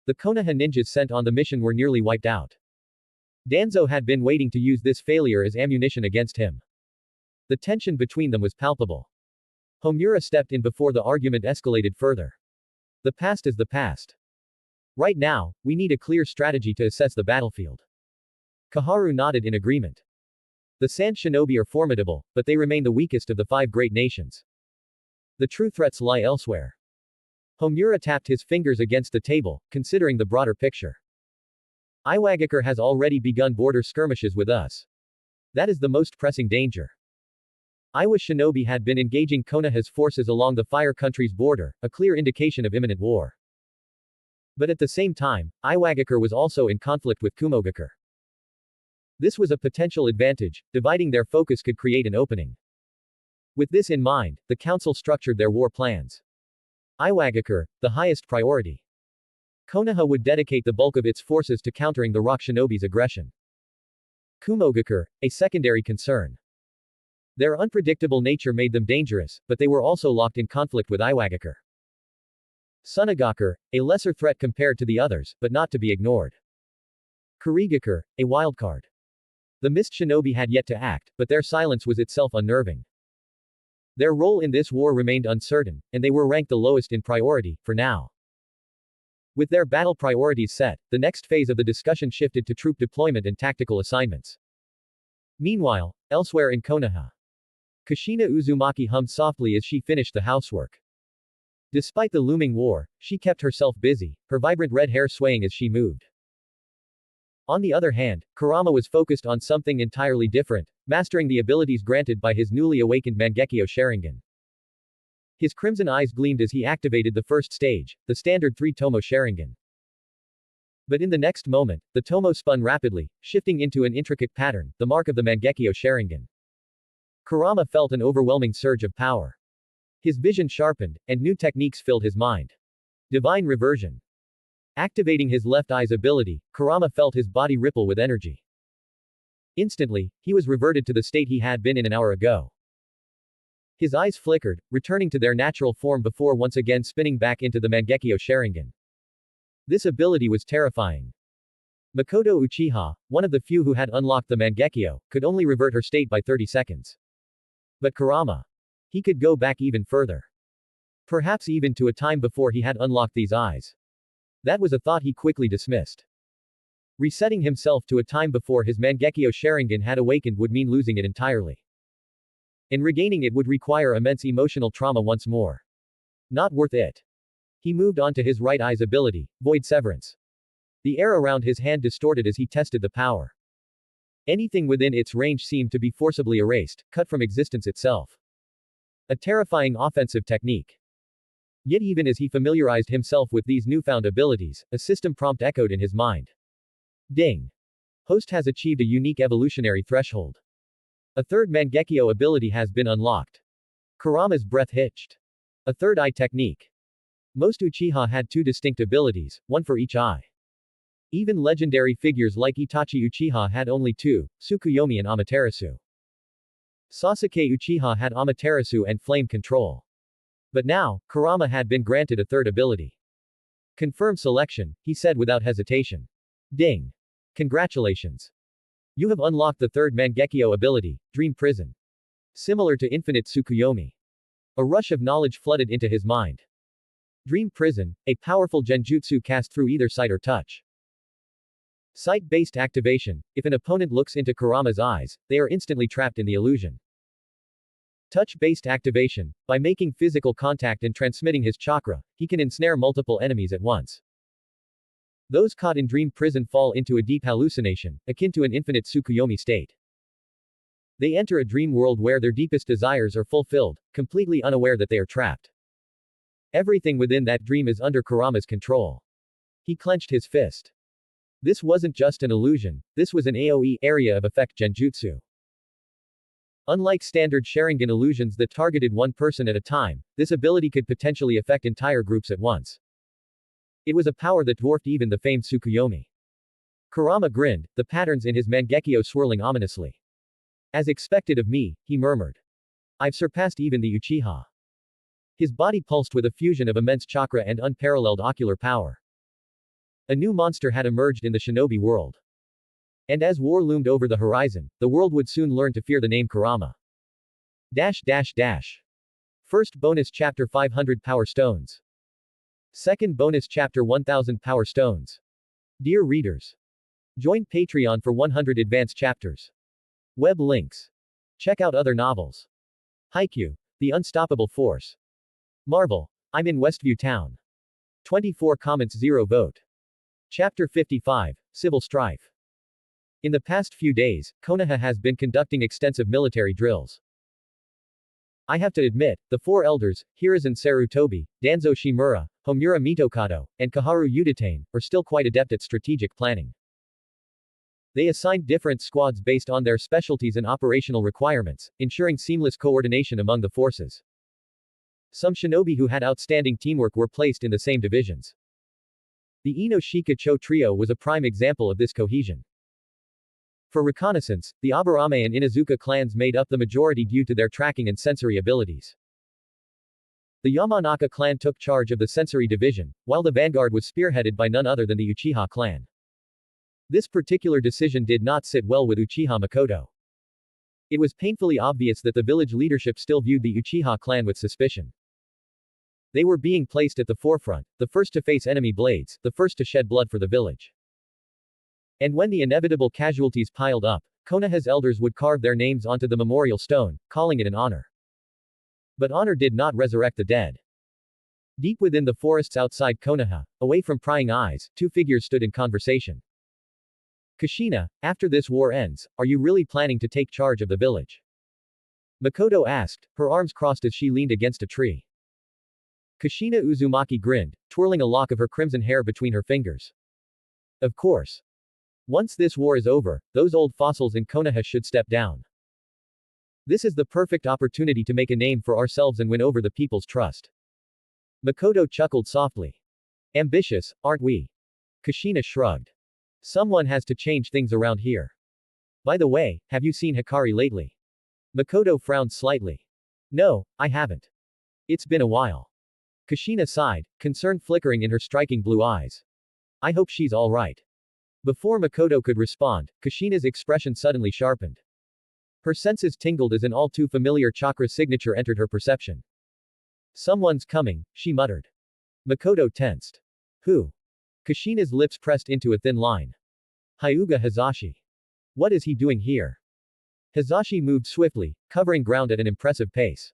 The Konoha ninjas sent on the mission were nearly wiped out. Danzo had been waiting to use this failure as ammunition against him. The tension between them was palpable. Homura stepped in before the argument escalated further. The past is the past. Right now, we need a clear strategy to assess the battlefield. Kaharu nodded in agreement. The Sand Shinobi are formidable, but they remain the weakest of the 5 great nations. The true threats lie elsewhere. Homura tapped his fingers against the table, considering the broader picture. Iwagakure has already begun border skirmishes with us. That is the most pressing danger. Iwa Shinobi had been engaging Konoha's forces along the Fire Country's border, a clear indication of imminent war. But at the same time, Iwagakure was also in conflict with Kumogakure. This was a potential advantage, dividing their focus could create an opening. With this in mind, the council structured their war plans. Iwagakure, the highest priority. Konoha would dedicate the bulk of its forces to countering the Rock Shinobi's aggression. Kumogakure, a secondary concern. Their unpredictable nature made them dangerous, but they were also locked in conflict with Iwagakure. Sunagakur, a lesser threat compared to the others, but not to be ignored. Kurigakure, a wildcard. The Mist Shinobi had yet to act, but their silence was itself unnerving. Their role in this war remained uncertain, and they were ranked the lowest in priority, for now. With their battle priorities set, the next phase of the discussion shifted to troop deployment and tactical assignments. Meanwhile, elsewhere in Konoha, Kushina Uzumaki hummed softly as she finished the housework. Despite the looming war, she kept herself busy, her vibrant red hair swaying as she moved. On the other hand, Kurama was focused on something entirely different, mastering the abilities granted by his newly awakened Mangekyo Sharingan. His crimson eyes gleamed as he activated the first stage, the standard 3-tomo Sharingan. But in the next moment, the tomo spun rapidly, shifting into an intricate pattern, the mark of the Mangekyo Sharingan. Kurama felt an overwhelming surge of power. His vision sharpened, and new techniques filled his mind. Divine Reversion. Activating his left eye's ability, Kurama felt his body ripple with energy. Instantly, he was reverted to the state he had been in an hour ago. His eyes flickered, returning to their natural form before once again spinning back into the Mangekyo Sharingan. This ability was terrifying. Mikoto Uchiha, one of the few who had unlocked the Mangekyo, could only revert her state by 30 seconds. But Kurama. He could go back even further. Perhaps even to a time before he had unlocked these eyes. That was a thought he quickly dismissed. Resetting himself to a time before his Mangekyo Sharingan had awakened would mean losing it entirely. And regaining it would require immense emotional trauma once more. Not worth it. He moved on to his right eye's ability, Void Severance. The air around his hand distorted as he tested the power. Anything within its range seemed to be forcibly erased, cut from existence itself. A terrifying offensive technique. Yet even as he familiarized himself with these newfound abilities, a system prompt echoed in his mind. Ding. Host has achieved a unique evolutionary threshold. A third Mangekyo ability has been unlocked. Kurama's breath hitched. A third eye technique. Most Uchiha had 2 distinct abilities, one for each eye. Even legendary figures like Itachi Uchiha had only 2, Tsukuyomi and Amaterasu. Sasuke Uchiha had Amaterasu and Flame Control. But now, Kurama had been granted a third ability. Confirm selection, he said without hesitation. Ding. Congratulations. You have unlocked the third Mangekyo ability, Dream Prison. Similar to Infinite Tsukuyomi. A rush of knowledge flooded into his mind. Dream Prison, a powerful genjutsu cast through either sight or touch. Sight-based activation, if an opponent looks into Kurama's eyes, they are instantly trapped in the illusion. Touch-based activation. By making physical contact and transmitting his chakra, he can ensnare multiple enemies at once. Those caught in dream prison fall into a deep hallucination, akin to an infinite Tsukuyomi state. They enter a dream world where their deepest desires are fulfilled, completely unaware that they are trapped. Everything within that dream is under Kurama's control. He clenched his fist. This wasn't just an illusion, this was an AoE, area of effect genjutsu. Unlike standard Sharingan illusions that targeted one person at a time, this ability could potentially affect entire groups at once. It was a power that dwarfed even the famed Tsukuyomi. Kurama grinned, the patterns in his Mangekyo swirling ominously. As expected of me, he murmured. I've surpassed even the Uchiha. His body pulsed with a fusion of immense chakra and unparalleled ocular power. A new monster had emerged in the shinobi world. And as war loomed over the horizon, the world would soon learn to fear the name Kurama. First bonus chapter 500 Power Stones. Second bonus chapter 1000 Power Stones. Dear readers, join Patreon for 100 advanced chapters. Web links. Check out other novels. Haikyuu, The Unstoppable Force. Marvel, I'm in Westview Town. 24 comments 0 vote. Chapter 55, Civil Strife. In the past few days, Konoha has been conducting extensive military drills. I have to admit, the four elders, Hiruzen Sarutobi, Danzo Shimura, Homura Mitokado, and Kaharu Udatane, are still quite adept at strategic planning. They assigned different squads based on their specialties and operational requirements, ensuring seamless coordination among the forces. Some shinobi who had outstanding teamwork were placed in the same divisions. The Ino Shika Cho trio was a prime example of this cohesion. For reconnaissance, the Aburame and Inazuka clans made up the majority due to their tracking and sensory abilities. The Yamanaka clan took charge of the sensory division, while the vanguard was spearheaded by none other than the Uchiha clan. This particular decision did not sit well with Uchiha Mikoto. It was painfully obvious that the village leadership still viewed the Uchiha clan with suspicion. They were being placed at the forefront, the first to face enemy blades, the first to shed blood for the village. And when the inevitable casualties piled up, Konoha's elders would carve their names onto the memorial stone, calling it an honor. But honor did not resurrect the dead. Deep within the forests outside Konoha, away from prying eyes, two figures stood in conversation. Kushina, after this war ends, are you really planning to take charge of the village? Mikoto asked, her arms crossed as she leaned against a tree. Kushina Uzumaki grinned, twirling a lock of her crimson hair between her fingers. Of course. Once this war is over, those old fossils in Konoha should step down. This is the perfect opportunity to make a name for ourselves and win over the people's trust. Mikoto chuckled softly. Ambitious, aren't we? Kushina shrugged. Someone has to change things around here. By the way, have you seen Hikari lately? Mikoto frowned slightly. No, I haven't. It's been a while. Kushina sighed, concern flickering in her striking blue eyes. I hope she's all right. Before Mikoto could respond, Kushina's expression suddenly sharpened. Her senses tingled as an all too familiar chakra signature entered her perception. Someone's coming, she muttered. Mikoto tensed. Who? Kushina's lips pressed into a thin line. Hyuga Hizashi. What is he doing here? Hizashi moved swiftly, covering ground at an impressive pace.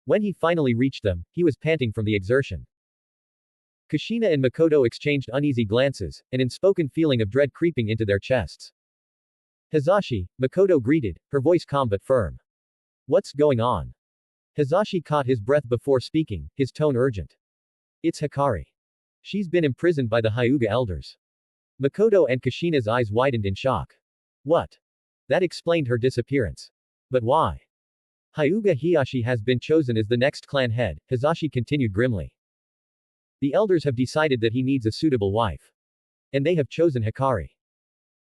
When he finally reached them, he was panting from the exertion. Kushina and Mikoto exchanged uneasy glances, an unspoken feeling of dread creeping into their chests. Hizashi, Mikoto greeted, her voice calm but firm. What's going on? Hizashi caught his breath before speaking, his tone urgent. It's Hikari. She's been imprisoned by the Hyuga elders. Mikoto and Kushina's eyes widened in shock. What? That explained her disappearance. But why? Hyuga Hiyashi has been chosen as the next clan head, Hizashi continued grimly. The elders have decided that he needs a suitable wife. And they have chosen Hikari.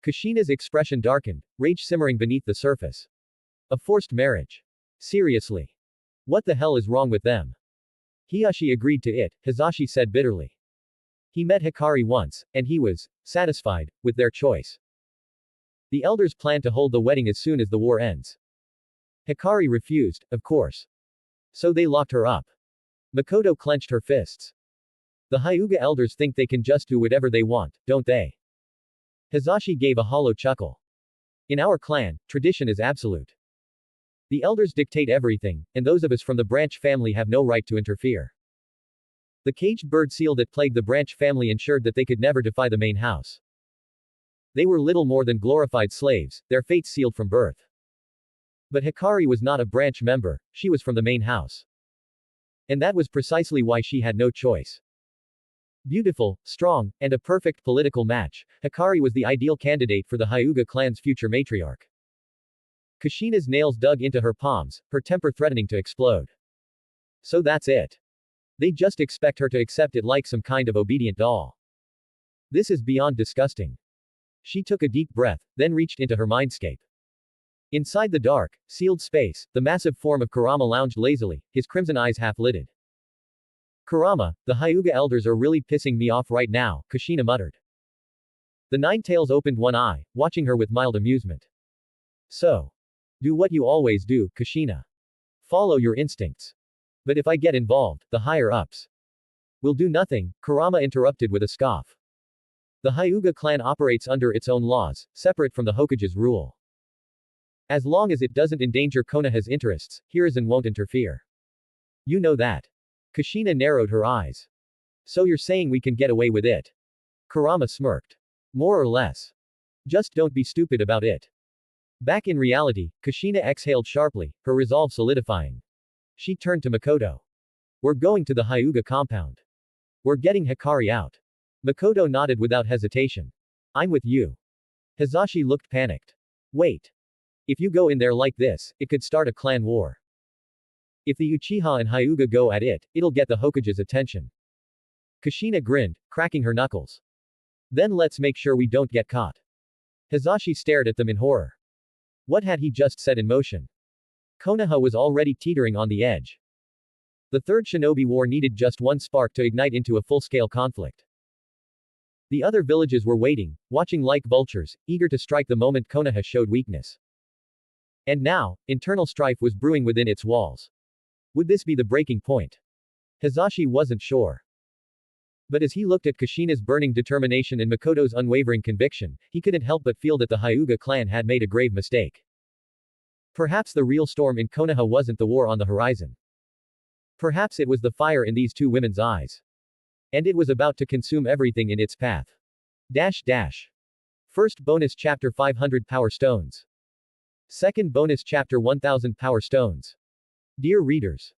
Kushina's expression darkened, rage simmering beneath the surface. A forced marriage. Seriously. What the hell is wrong with them? Hiyashi agreed to it, Hizashi said bitterly. He met Hikari once, and he was satisfied with their choice. The elders plan to hold the wedding as soon as the war ends. Hikari refused, of course. So they locked her up. Mikoto clenched her fists. The Hyuga elders think they can just do whatever they want, don't they? Hizashi gave a hollow chuckle. In our clan, tradition is absolute. The elders dictate everything, and those of us from the branch family have no right to interfere. The caged bird seal that plagued the branch family ensured that they could never defy the main house. They were little more than glorified slaves, their fates sealed from birth. But Hikari was not a branch member, she was from the main house. And that was precisely why she had no choice. Beautiful, strong, and a perfect political match, Hikari was the ideal candidate for the Hyuga clan's future matriarch. Kushina's nails dug into her palms, her temper threatening to explode. So that's it. They just expect her to accept it like some kind of obedient doll. This is beyond disgusting. She took a deep breath, then reached into her mindscape. Inside the dark, sealed space, the massive form of Kurama lounged lazily, his crimson eyes half-lidded. Kurama, the Hyuga elders are really pissing me off right now, Kushina muttered. The Nine-Tails opened one eye, watching her with mild amusement. So. Do what you always do, Kushina. Follow your instincts. But if I get involved, the higher-ups will do nothing, Kurama interrupted with a scoff. The Hyuga clan operates under its own laws, separate from the Hokage's rule. As long as it doesn't endanger Konoha's interests, Hiruzen won't interfere. You know that. Kushina narrowed her eyes. So you're saying we can get away with it? Kurama smirked. More or less. Just don't be stupid about it. Back in reality, Kushina exhaled sharply, her resolve solidifying. She turned to Mikoto. We're going to the Hyuga compound. We're getting Hikari out. Mikoto nodded without hesitation. I'm with you. Hizashi looked panicked. Wait. If you go in there like this, it could start a clan war. If the Uchiha and Hyuga go at it, it'll get the Hokage's attention. Kushina grinned, cracking her knuckles. Then let's make sure we don't get caught. Hizashi stared at them in horror. What had he just set in motion? Konoha was already teetering on the edge. The Third Shinobi War needed just one spark to ignite into a full-scale conflict. The other villages were waiting, watching like vultures, eager to strike the moment Konoha showed weakness. And now, internal strife was brewing within its walls. Would this be the breaking point? Hizashi wasn't sure. But as he looked at Kushina's burning determination and Mikoto's unwavering conviction, he couldn't help but feel that the Hyuga clan had made a grave mistake. Perhaps the real storm in Konoha wasn't the war on the horizon. Perhaps it was the fire in these two women's eyes. And it was about to consume everything in its path. First bonus chapter 500 Power Stones. Second bonus chapter 1000 Power Stones. Dear readers,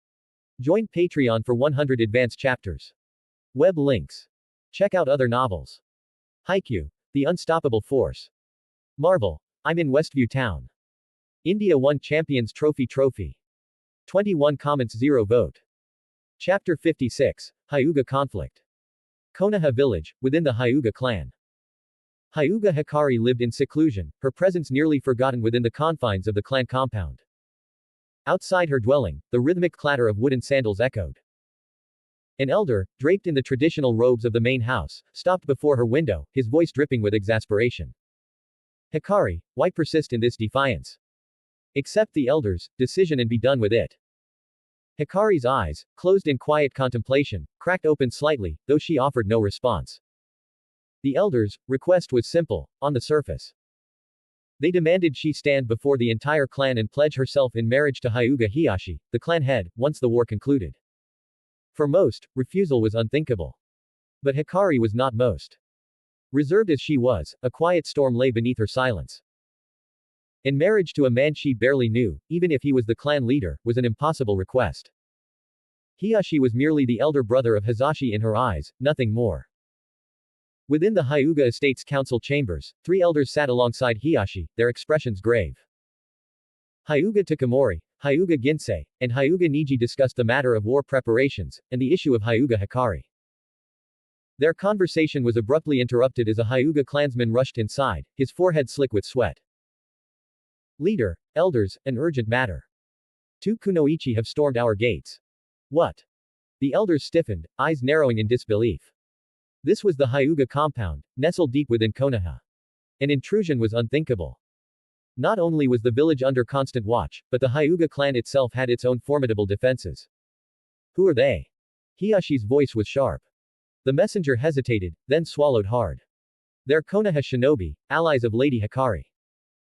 join Patreon for 100 advanced chapters. Web links. Check out other novels. Haikyuu, The Unstoppable Force. Marvel, I'm in Westview Town. India won Champions Trophy. 21 comments 0 vote. Chapter 56, Hyuga Conflict. Konoha Village, within the Hyuga clan. Hyuga Hikari lived in seclusion, her presence nearly forgotten within the confines of the clan compound. Outside her dwelling, the rhythmic clatter of wooden sandals echoed. An elder, draped in the traditional robes of the main house, stopped before her window, his voice dripping with exasperation. Hikari, why persist in this defiance? Accept the elder's decision and be done with it. Hikari's eyes, closed in quiet contemplation, cracked open slightly, though she offered no response. The elder's request was simple, on the surface. They demanded she stand before the entire clan and pledge herself in marriage to Hyuga Hiyashi, the clan head, once the war concluded. For most, refusal was unthinkable. But Hikari was not most. Reserved as she was, a quiet storm lay beneath her silence. In marriage to a man she barely knew, even if he was the clan leader, was an impossible request. Hiyashi was merely the elder brother of Hizashi in her eyes, nothing more. Within the Hyuga Estate's council chambers, 3 elders sat alongside Hiyashi, their expressions grave. Hyuga Takamori, Hyuga Ginsei, and Hyuga Niji discussed the matter of war preparations, and the issue of Hyuga Hikari. Their conversation was abruptly interrupted as a Hyuga clansman rushed inside, his forehead slick with sweat. Leader, elders, an urgent matter. 2 kunoichi have stormed our gates. What? The elders stiffened, eyes narrowing in disbelief. This was the Hyuga compound, nestled deep within Konoha. An intrusion was unthinkable. Not only was the village under constant watch, but the Hyuga clan itself had its own formidable defenses. Who are they? Hiyashi's voice was sharp. The messenger hesitated, then swallowed hard. They're Konoha shinobi, allies of Lady Hikari.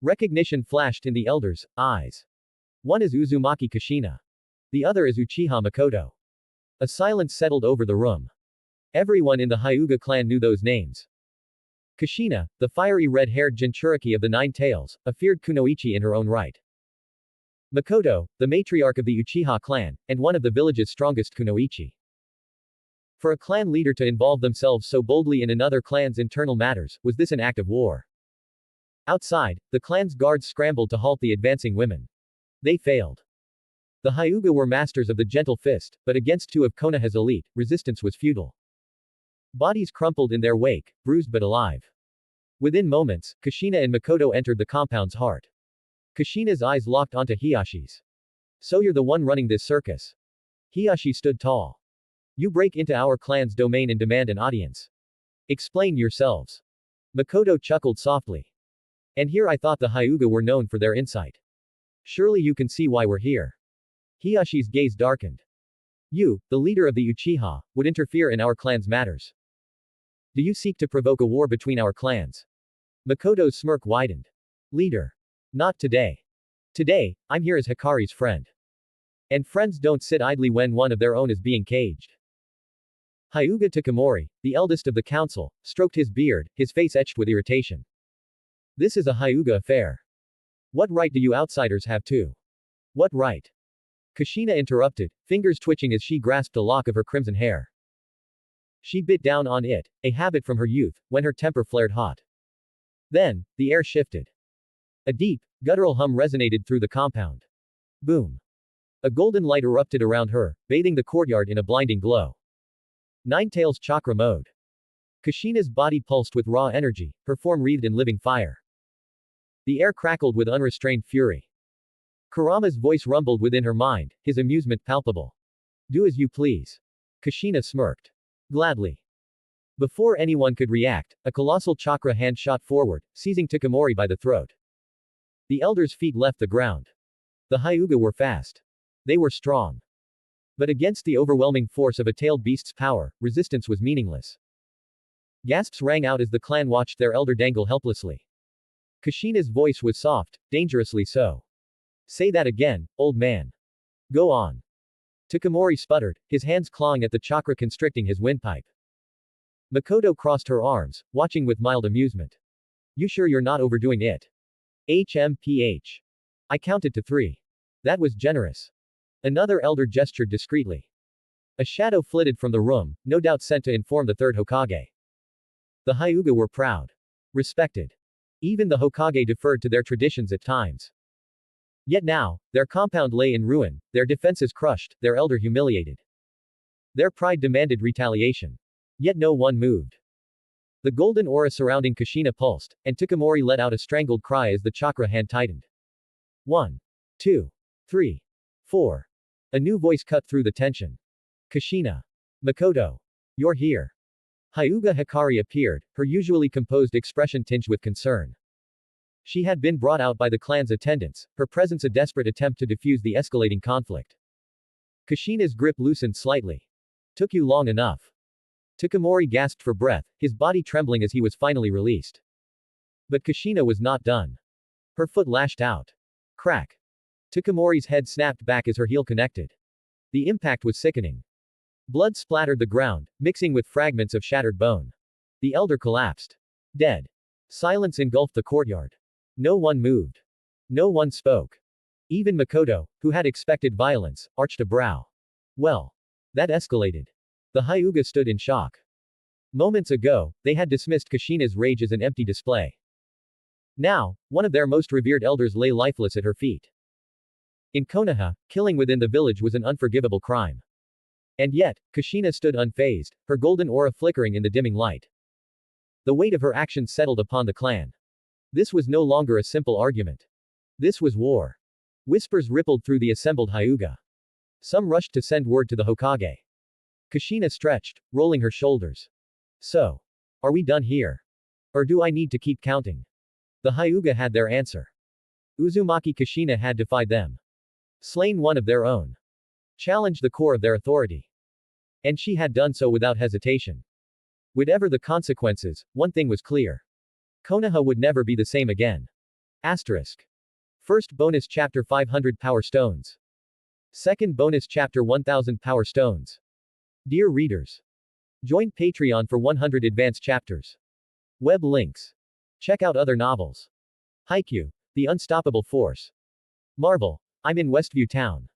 Recognition flashed in the elder's eyes. One is Uzumaki Kushina. The other is Uchiha Mikoto. A silence settled over the room. Everyone in the Hyuga clan knew those names. Kushina, the fiery red-haired Jinchuriki of the Nine Tails, a feared kunoichi in her own right. Mikoto, the matriarch of the Uchiha clan, and one of the village's strongest kunoichi. For a clan leader to involve themselves so boldly in another clan's internal matters, was this an act of war? Outside, the clan's guards scrambled to halt the advancing women. They failed. The Hyuga were masters of the gentle fist, but against two of Konoha's elite, resistance was futile. Bodies crumpled in their wake, bruised but alive. Within moments, Kushina and Mikoto entered the compound's heart. Kushina's eyes locked onto Hiyashi's. So you're the one running this circus. Hiyashi stood tall. You break into our clan's domain and demand an audience. Explain yourselves. Mikoto chuckled softly. And here I thought the Hyuga were known for their insight. Surely you can see why we're here. Hiyashi's gaze darkened. You, the leader of the Uchiha, would interfere in our clan's matters. Do you seek to provoke a war between our clans? Mikoto's smirk widened. Leader. Not today. Today, I'm here as Hikari's friend. And friends don't sit idly when one of their own is being caged. Hyuga Takamori, the eldest of the council, stroked his beard, his face etched with irritation. This is a Hyuga affair. What right do you outsiders have to? What right? Kushina interrupted, fingers twitching as she grasped a lock of her crimson hair. She bit down on it, a habit from her youth, when her temper flared hot. Then, the air shifted. A deep, guttural hum resonated through the compound. Boom. A golden light erupted around her, bathing the courtyard in a blinding glow. Ninetales chakra mode. Kushina's body pulsed with raw energy, her form wreathed in living fire. The air crackled with unrestrained fury. Kurama's voice rumbled within her mind, his amusement palpable. Do as you please. Kushina smirked. Gladly. Before anyone could react, a colossal chakra hand shot forward, seizing Takamori by the throat. The elder's feet left the ground. The Hyuga were fast. They were strong. But against the overwhelming force of a tailed beast's power, resistance was meaningless. Gasps rang out as the clan watched their elder dangle helplessly. Kushina's voice was soft, dangerously so. Say that again, old man. Go on. Takamori sputtered, his hands clawing at the chakra constricting his windpipe. Mikoto crossed her arms, watching with mild amusement. You sure you're not overdoing it? HMPH. I counted to 3. That was generous. Another elder gestured discreetly. A shadow flitted from the room, no doubt sent to inform the third Hokage. The Hyuga were proud. Respected. Even the Hokage deferred to their traditions at times. Yet now, their compound lay in ruin, their defenses crushed, their elder humiliated. Their pride demanded retaliation. Yet no one moved. The golden aura surrounding Kushina pulsed, and Takamori let out a strangled cry as the chakra hand tightened. 1, 2, 3, 4. A new voice cut through the tension. Kushina. Mikoto. You're here. Hyuga Hikari appeared, her usually composed expression tinged with concern. She had been brought out by the clan's attendants, her presence a desperate attempt to defuse the escalating conflict. Kushina's grip loosened slightly. Took you long enough. Takamori gasped for breath, his body trembling as he was finally released. But Kushina was not done. Her foot lashed out. Crack. Takamori's head snapped back as her heel connected. The impact was sickening. Blood splattered the ground, mixing with fragments of shattered bone. The elder collapsed. Dead. Silence engulfed the courtyard. No one moved. No one spoke. Even Mikoto, who had expected violence, arched a brow. Well. That escalated. The Hyuga stood in shock. Moments ago, they had dismissed Kushina's rage as an empty display. Now, one of their most revered elders lay lifeless at her feet. In Konoha, killing within the village was an unforgivable crime. And yet, Kushina stood unfazed, her golden aura flickering in the dimming light. The weight of her actions settled upon the clan. This was no longer a simple argument. This was war. Whispers rippled through the assembled Hyuga. Some rushed to send word to the Hokage. Kushina stretched, rolling her shoulders. So. Are we done here? Or do I need to keep counting? The Hyuga had their answer. Uzumaki Kushina had defied them. Slain one of their own. Challenged the core of their authority. And she had done so without hesitation. Whatever the consequences, one thing was clear. Konoha would never be the same again. Asterisk. First bonus chapter 500 Power Stones. Second bonus chapter 1000 Power Stones. Dear readers, join Patreon for 100 advanced chapters. Web links. Check out other novels. Haikyuu, The Unstoppable Force. Marvel, I'm in Westview Town.